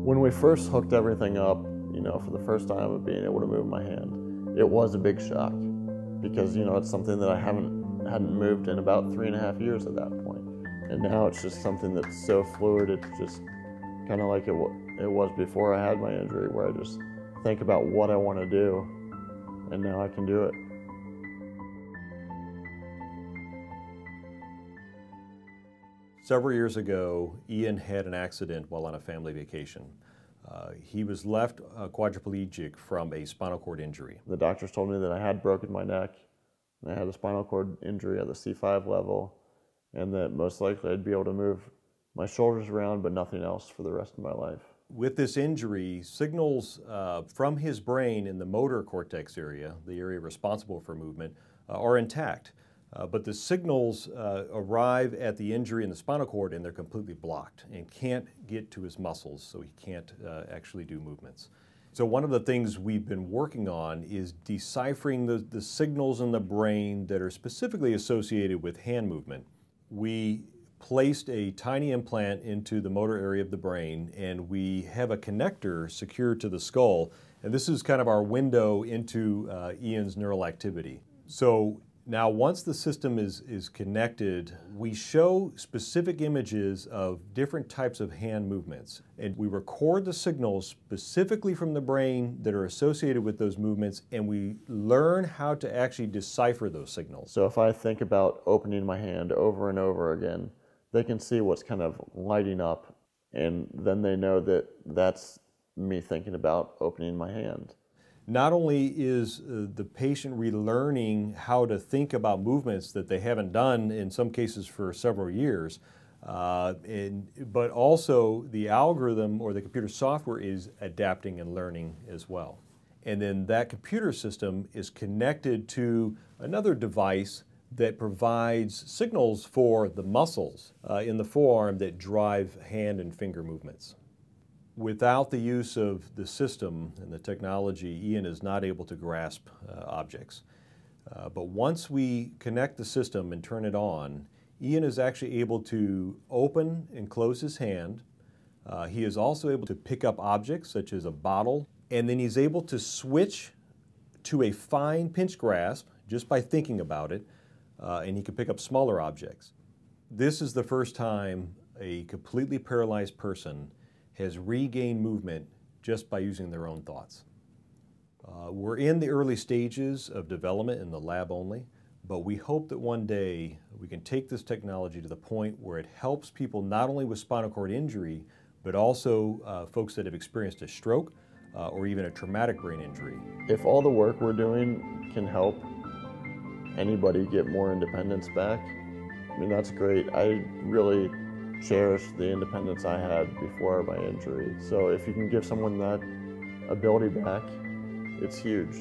When we first hooked everything up, for the first time of being able to move my hand, it was a big shock because, it's something that I hadn't moved in about 3.5 years at that point. And now it's just something that's so fluid. It's just kind of like it was before I had my injury, where I just think about what I want to do, and now I can do it. Several years ago, Ian had an accident while on a family vacation. He was left quadriplegic from a spinal cord injury. The doctors told me that I had broken my neck, and I had a spinal cord injury at the C5 level, and that most likely I'd be able to move my shoulders around, but nothing else for the rest of my life. With this injury, signals from his brain in the motor cortex area, the area responsible for movement, are intact. But the signals arrive at the injury in the spinal cord and they're completely blocked and can't get to his muscles, so he can't actually do movements. So one of the things we've been working on is deciphering the signals in the brain that are specifically associated with hand movement. We placed a tiny implant into the motor area of the brain, and we have a connector secured to the skull, and this is kind of our window into Ian's neural activity. So now, once the system is connected, we show specific images of different types of hand movements. And we record the signals specifically from the brain that are associated with those movements, and we learn how to actually decipher those signals. So if I think about opening my hand over and over again, they can see what's kind of lighting up, and then they know that that's me thinking about opening my hand. Not only is the patient relearning how to think about movements that they haven't done in some cases for several years, but also the algorithm or the computer software is adapting and learning as well. And then that computer system is connected to another device that provides signals for the muscles in the forearm that drive hand and finger movements. Without the use of the system and the technology, Ian is not able to grasp objects. But once we connect the system and turn it on, Ian is actually able to open and close his hand. He is also able to pick up objects such as a bottle, and then he's able to switch to a fine pinch grasp just by thinking about it, and he can pick up smaller objects. This is the first time a completely paralyzed person has regained movement just by using their own thoughts. We're in the early stages of development in the lab only, but we hope that one day we can take this technology to the point where it helps people not only with spinal cord injury, but also folks that have experienced a stroke or even a traumatic brain injury. If all the work we're doing can help anybody get more independence back, I mean, that's great. I really cherish the independence I had before my injury. So if you can give someone that ability back, it's huge.